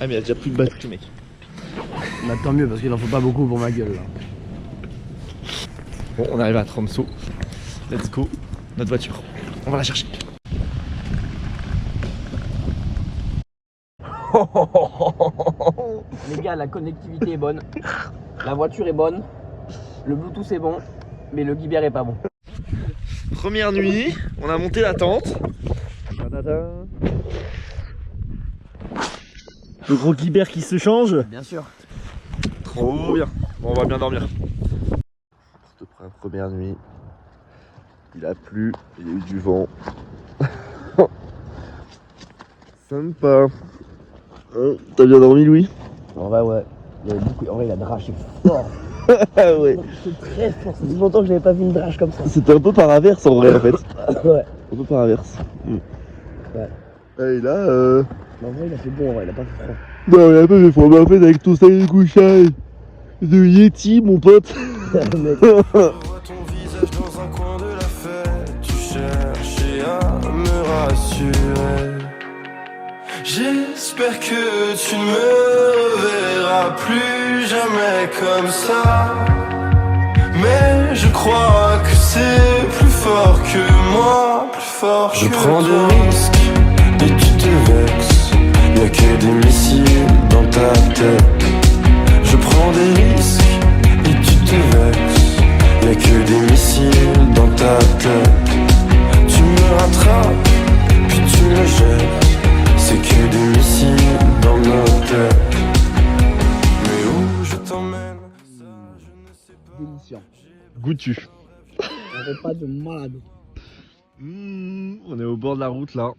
Ah mais il y a déjà plus de batterie mec. Bah tant mieux parce qu'il en faut pas beaucoup pour ma gueule là. Bon on arrive à Tromsø. Let's go. Notre voiture. On va la chercher. Les gars, la connectivité est bonne. La voiture est bonne. Le Bluetooth est bon. Mais le guibert est pas bon. Première nuit, on a monté la tente. Le gros guibert qui se change. Bien sûr. Trop bien. Bon, on va bien dormir. Cette première nuit, il a plu, il y a eu du vent. Sympa. Hein, t'as bien dormi Louis? En vrai ouais. Il y avait beaucoup... En vrai il a draché fort. Ah ouais. C'est très fort. Ça fait longtemps que j'avais pas vu une drache comme ça. C'était un peu par averse en vrai en fait. Ouais. Un peu par averse. Ouais. Et là Mais en vrai il a fait bon en vrai, il a pas fait froid. non, il a pas fait froid, mais en fait avec ton sac de couchage de Yeti mon pote. Mec. Je vois ton visage dans un coin de la fête. Tu cherchais à me rassurer. J'espère que tu ne me reverras plus jamais comme ça. Mais je crois que c'est plus fort que moi, plus fort que toi. Je prends des risques et tu te vexes. Y'a que des missiles dans ta tête. Je prends des risques et tu te vexes. Y'a que des missiles dans ta tête. Tu me rattrapes, puis tu me jettes. C'est que des missiles dans nos têtes. Mais où je t'emmène, ça je ne sais pas. Délicieux. Goûtu. Un repas de malade. On est au bord de la route là.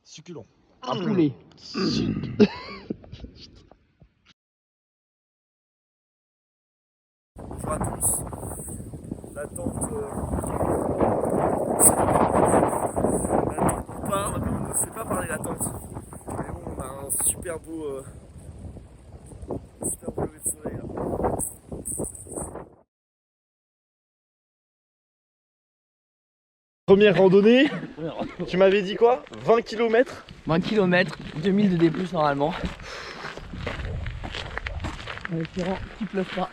Succulent. Un poulet. Bonjour à tous. La tente part, on ne sait pas parler la tente. Mais bon, on a un super beau lever de soleil là. Première randonnée, tu m'avais dit quoi? 20 km? 20 km, 2000 de D+, normalement. En espérant qu'il pleuve pas.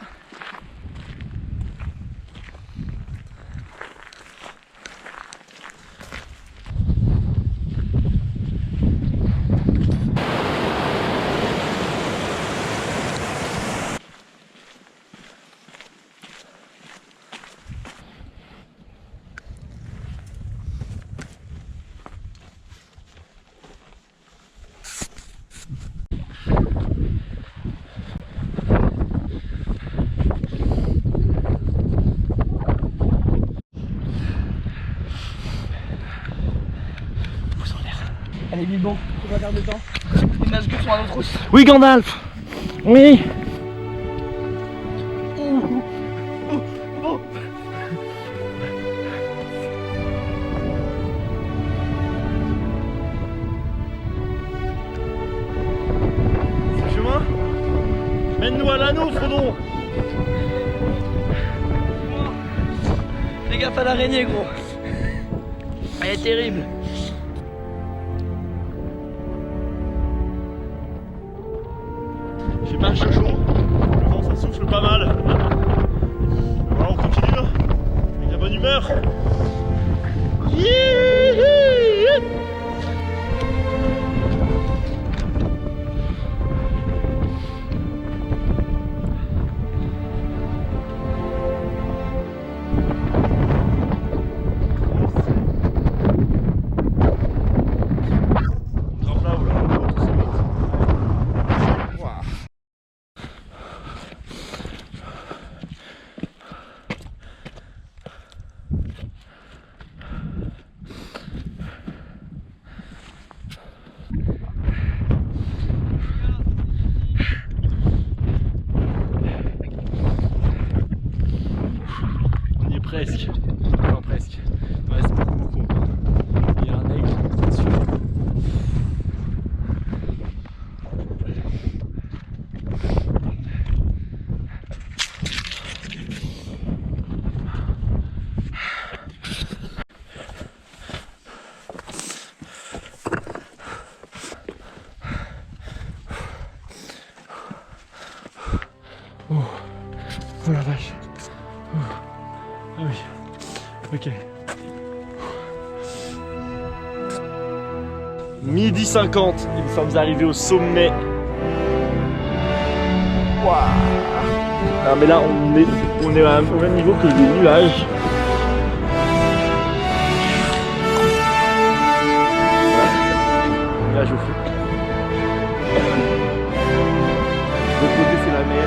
Allez Bilbon, tu vas perdre de temps. Les Nazgûl sont à notre route. Oui Gandalf. Oui. Ce chemin mène-nous à l'anneau, Frodon. Fais gaffe à l'araignée gros. Elle est terrible. J'ai pas un chaud, le vent ça souffle pas mal. Voilà, on continue là, avec la bonne humeur. Presque. Enfin presque. Il reste beaucoup encore. Il y a un aigle dessus. Oh la vache. Ah oui. Ok. Midi 50, et nous sommes arrivés au sommet. Waouh. Ah mais là on est au même niveau que les nuages. Nuages au fond. De l'autre côté c'est la mer.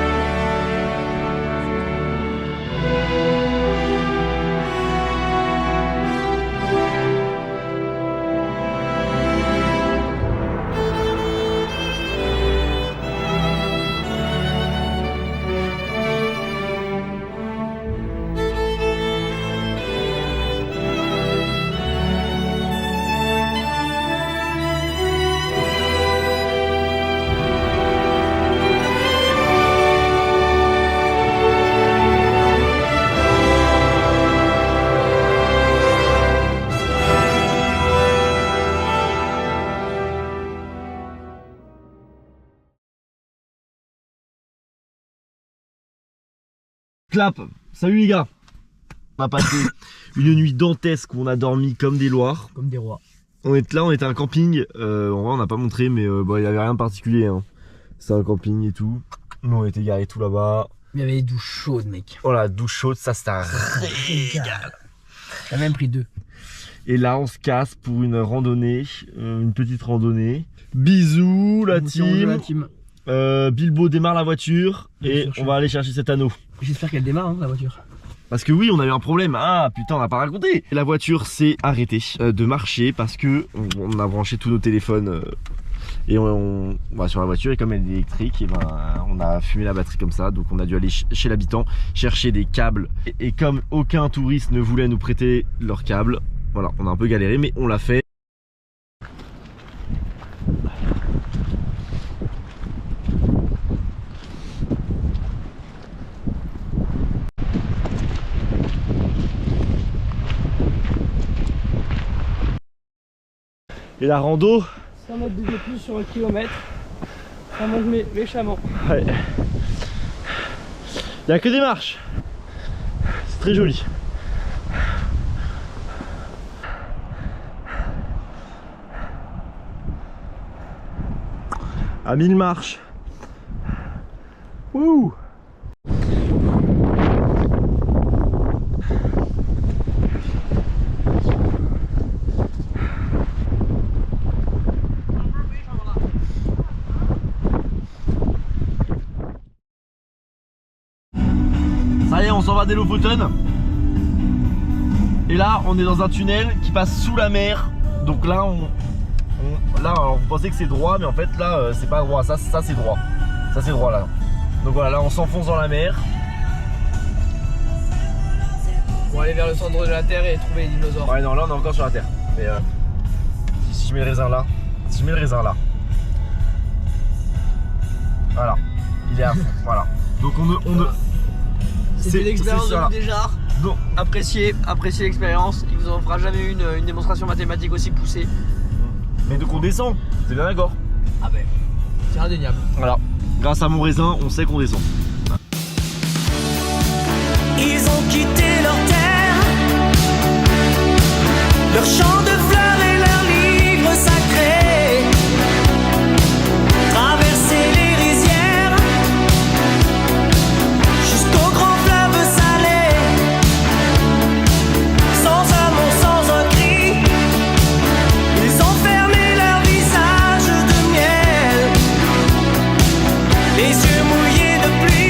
Clap. Salut les gars. On a passé une nuit dantesque où on a dormi comme des loirs. Comme des rois. On était là, on était à un camping. En vrai on n'a pas montré mais bon, il n'y avait rien de particulier. Hein. C'est un camping et tout. Nous on était garés tout là-bas. Il y avait des douches chaudes mec. Voilà, douche chaude, ça c'était un régal. J'ai même pris 2. Et là on se casse pour une randonnée, une petite randonnée. Bisous la team. Bilbo démarre la voiture et on va aller chercher cet anneau. J'espère qu'elle démarre hein, la voiture. Parce que oui, on a eu un problème. Ah putain, on n'a pas raconté. La voiture s'est arrêtée de marcher parce que on a branché tous nos téléphones et on sur la voiture, et comme elle est électrique, et ben on a fumé la batterie comme ça. Donc on a dû aller chez l'habitant chercher des câbles. Et comme aucun touriste ne voulait nous prêter leurs câbles, voilà, on a un peu galéré, mais on l'a fait. Et la rando, 100 mètres de plus sur le kilomètre, ça monte méchamment. ouais. Il n'y a que des marches. C'est très joli. À 1000 marches. Wouh! Ça y est, on s'en va des Lofoten. Et là, on est dans un tunnel qui passe sous la mer. Donc là, là, alors vous pensez que c'est droit, mais en fait là, c'est pas droit. Ça c'est droit. Ça c'est droit là. Donc voilà, là, on s'enfonce dans la mer. Pour aller vers le centre de la Terre et trouver les dinosaures. Ouais, non, là, on est encore sur la Terre. Mais si je mets le raisin là, voilà, il est à fond. Voilà. Donc C'était l'expérience de ça. Déjà. Donc, Appréciez l'expérience. Il vous en fera jamais une démonstration mathématique aussi poussée. mais donc on descend. C'est bien d'accord. Ah ben, c'est indéniable. Voilà. Grâce à mon raisin, on sait qu'on descend. Ils ont quitté leur terre, leur champ de fleurs et leurs livres sacrés, traversé les rizières jusqu'au grand fleuve salé, sans un mot, sans un cri, ils ont fermé leur visage de miel, les yeux mouillés de pluie.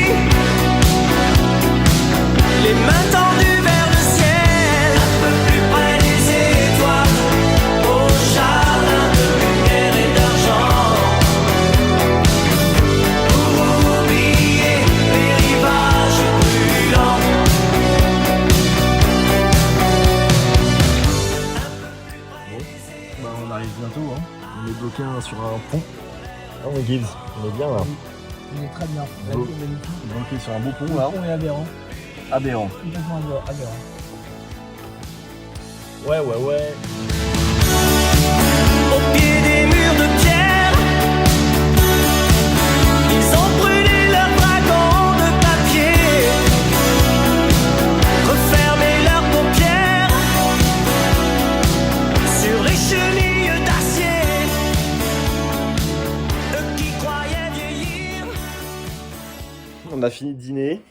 sur un pont. Ah on est Gibbs, on est bien là. Il est très bien. Beau. Bloqué sur un beau pont là. Le pont est aberrant. Aberrant. Complètement aberrant. Ouais. Au pied des murs de pierre, ils ont brûlé leurs wagons de papier, refermé leurs paupières sur les chenilles d'acier. Eux qui croyaient vieillir. On a fini de dîner.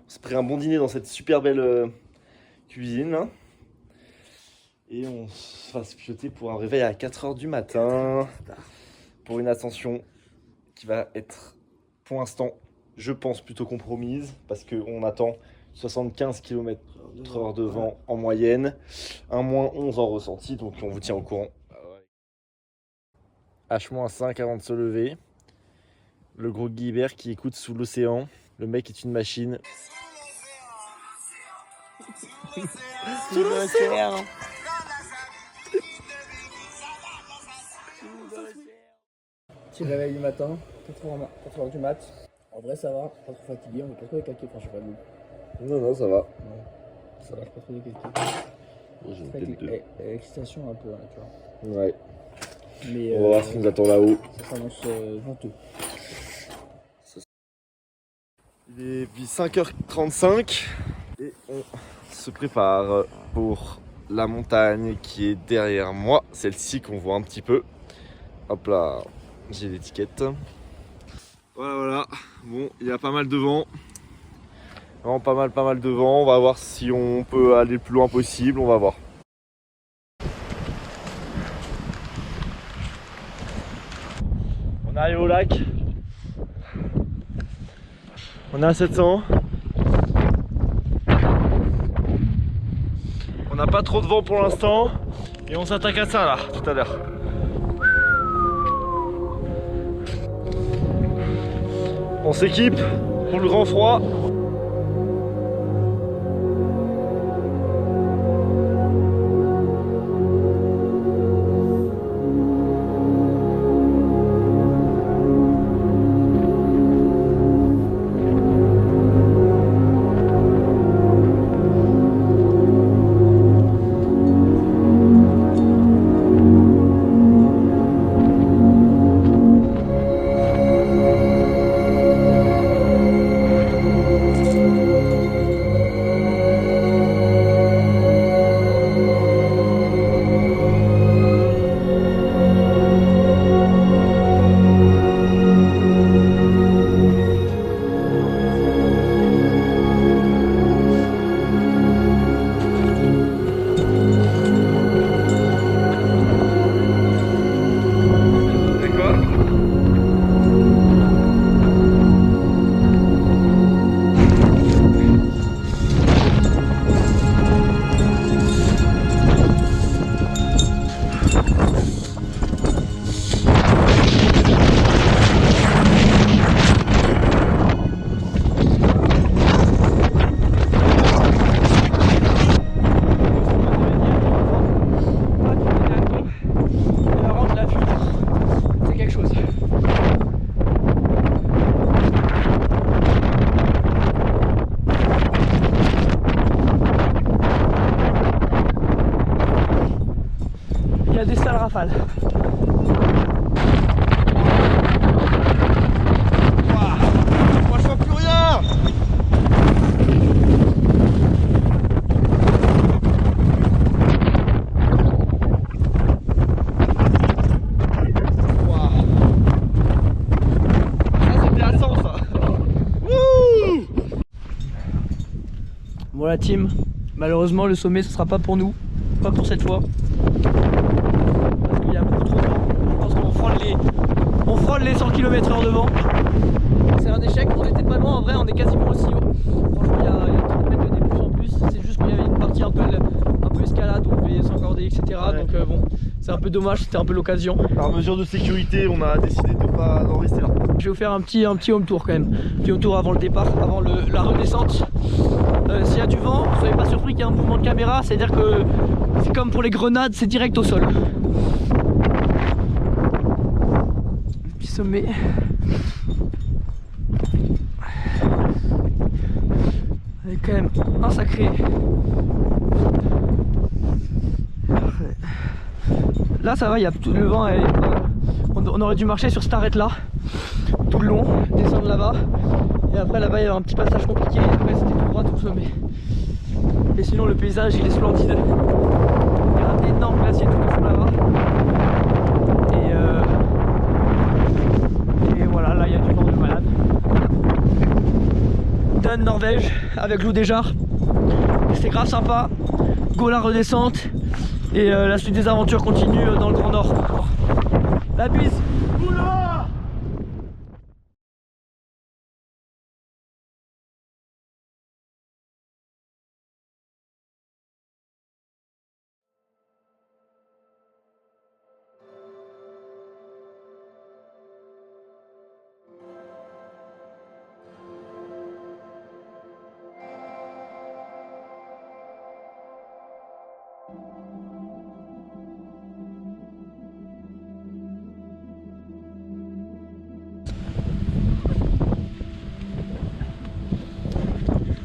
On s'est pris un bon dîner dans cette super belle cuisine là. Et on va se piloter pour un réveil à 4h du matin. Pour une ascension qui va être, pour l'instant, je pense plutôt compromise. Parce qu'on attend 75 km/h de vent en moyenne. Un -11 en ressenti, donc on vous tient au courant. H-5 avant de se lever. Le gros Guibert qui écoute sous l'océan. Le mec est une machine. Sous l'océan. Petit réveil du matin, 4h du mat. En vrai ça va, pas trop fatigué, on est pas trop décalqué, franchement pas de Non, ça va. ça va, je suis pas trop décalqué. J'ai une En fait, tête de... l'excitation un peu, hein, tu vois. Ouais. Mais On va voir ce qui nous attend là-haut. ça s'annonce venteux. Il est depuis 5h35 et on se prépare pour la montagne qui est derrière moi. Celle-ci qu'on voit un petit peu. Hop là, j'ai l'étiquette. Voilà. Bon, il y a pas mal de vent. Vraiment pas mal de vent. On va voir si on peut aller le plus loin possible. On va voir. On arrive au lac. On est à 700. On n'a pas trop de vent pour l'instant. Et on s'attaque à ça là, tout à l'heure. On s'équipe pour le grand froid. rafale. Moi je vois plus rien. Bon la team, malheureusement le sommet ce sera pas pour nous, pas pour cette fois. Parce qu'il y a beaucoup trop de vent. Je pense qu'on frôle les 100 km/h de vent. C'est un échec, on était pas loin en vrai, on est quasiment aussi haut. Franchement il y a 30 mètres de début en plus, c'est juste qu'il y avait une partie un peu escalade où on devait s'encorder etc. Ouais. Donc bon, c'est un peu dommage, c'était un peu l'occasion. Par mesure de sécurité, on a décidé de pas en rester là. Je vais vous faire un petit home tour quand même. Un petit home tour avant le départ, avant la redescente. S'il y a du vent, soyez pas surpris qu'il y ait un mouvement de caméra, c'est-à-dire que c'est comme pour les grenades, c'est direct au sol. sommet. Avec quand même un sacré. Là ça va, il y a tout le vent. On aurait dû marcher sur cette arête là tout le long, descendre là-bas. Et après là-bas il y avait un petit passage compliqué. Et après c'était tout droit tout le sommet. Et sinon le paysage il est splendide. Il y a un énorme glacier tout au fond là-bas. Et voilà, là il y a du vent de malade. Dun, Norvège, avec Loup des Jarres. C'est grave sympa. Go la redescente. Et la suite des aventures continue dans le Grand Nord. La bise. Oula!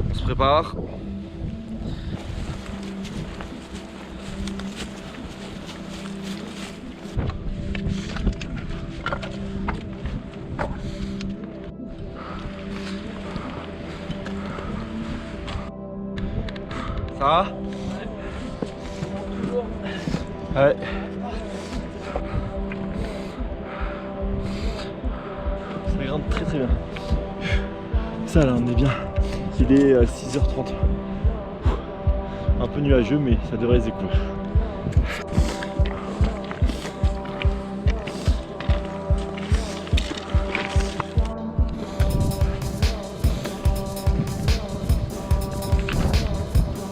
On se prépare. Ça va? Ouais. Ça grimpe très très bien. Ça là on est bien. Il est 6h30. Un peu nuageux mais ça devrait se découvrir.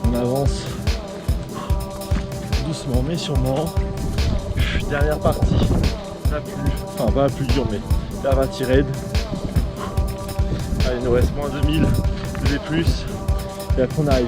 On avance doucement mais sûrement. Dernière partie, la plus, enfin pas la plus dure mais la partie raide. Allez, il nous reste moins 2000 de V+, et après on arrive.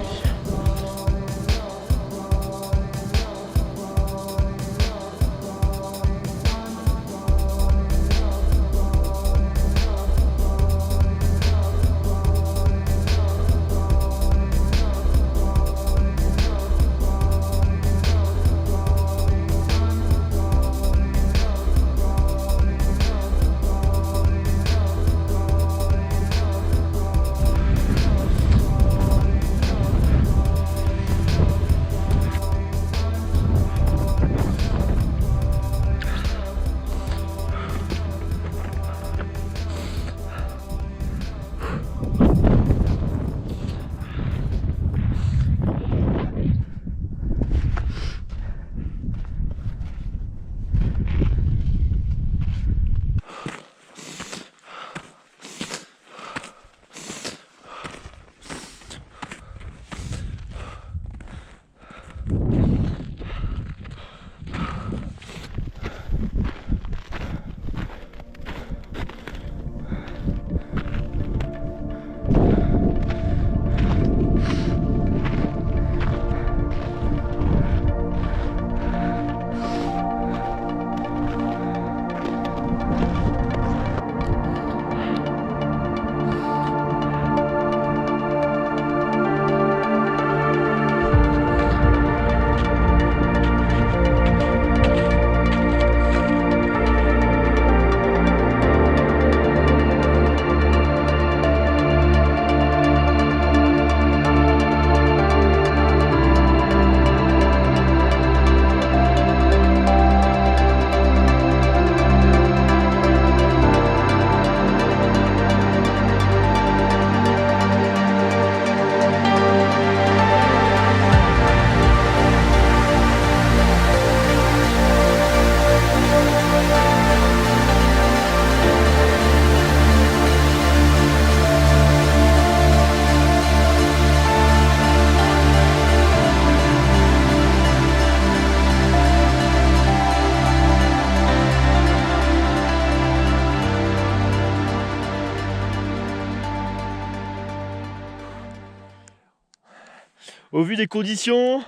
Au vu des conditions,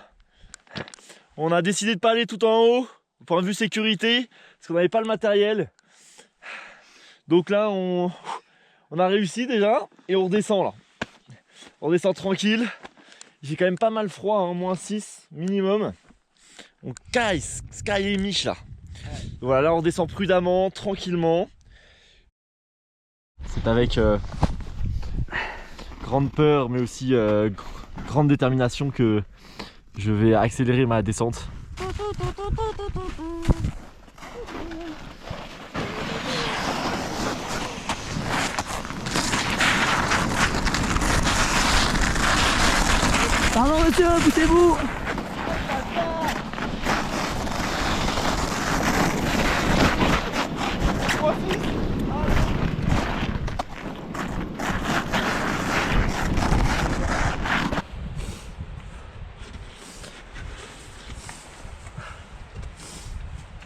on a décidé de pas aller tout en haut, au point de vue sécurité, parce qu'on n'avait pas le matériel. Donc là, on a réussi déjà et on redescend là. On descend tranquille. J'ai quand même pas mal froid, hein, -6 minimum. On caille, Sky et Mich là. Voilà, là on descend prudemment, tranquillement. C'est avec grande peur mais aussi grande détermination que je vais accélérer ma descente. Pardon monsieur, poussez-vous.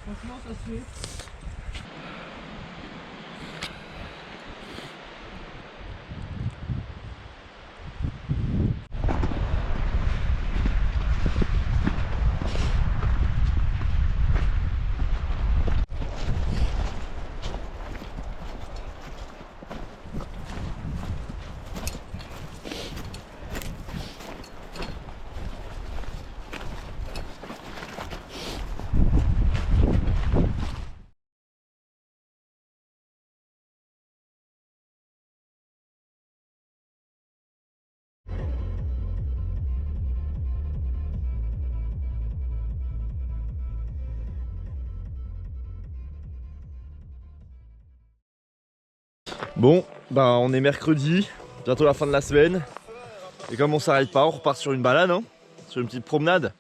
Franchement, ça se fait. Bon, bah on est mercredi, bientôt la fin de la semaine. Et comme on s'arrête pas, on repart sur une balade, hein, sur une petite promenade.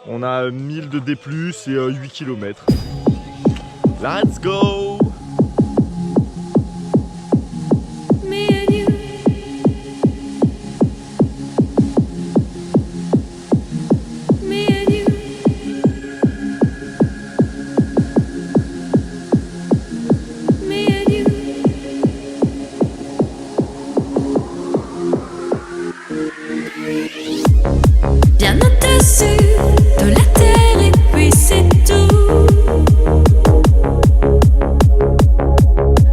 On a 1000 de D+, et 8 km. Let's go! Bien au-dessus de la terre et puis c'est tout.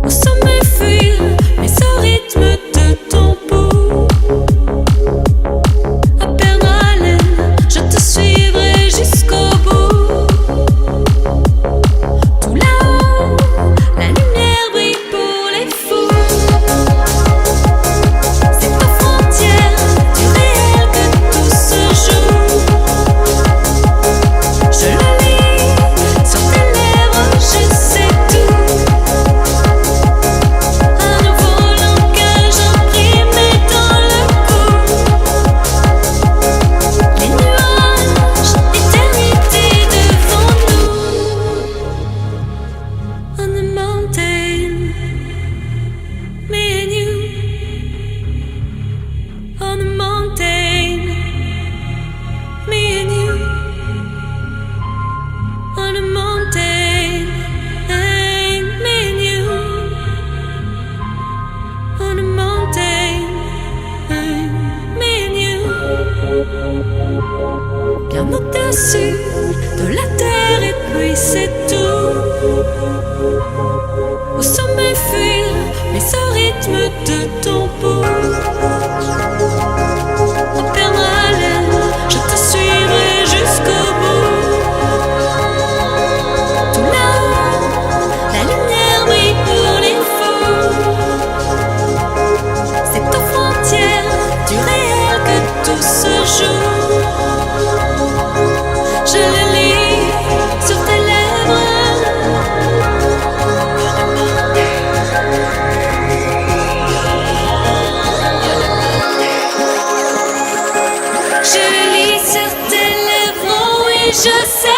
Au sommet fuir, mais au rythme de ton pouls. À perdre haleine, je te suivrai jusqu'au bout. Tout là-haut, la lumière brille pour les fous. C'est aux frontières du réel que tout se joue. Je le lis sur tes lèvres, je sais tout. Un nouveau langage imprimé dans le cou. Les nuages, éternité devant nous. On the mountain, me and you. On the mountain, me and you. On the mountain, me and you. On the mountain, me and you. Bien au-dessus de la terre et puis c'est tout. Au sommet fuir, mais au rythme de ton pouls. Au perdre haleine, je te suivrai jusqu'au bout. Tout là-haut, la lumière brille pour les fous. C'est aux frontières du réel que tout se joue. Je le lis sur tes lèvres. Je le lis sur tes lèvres, oui je sais.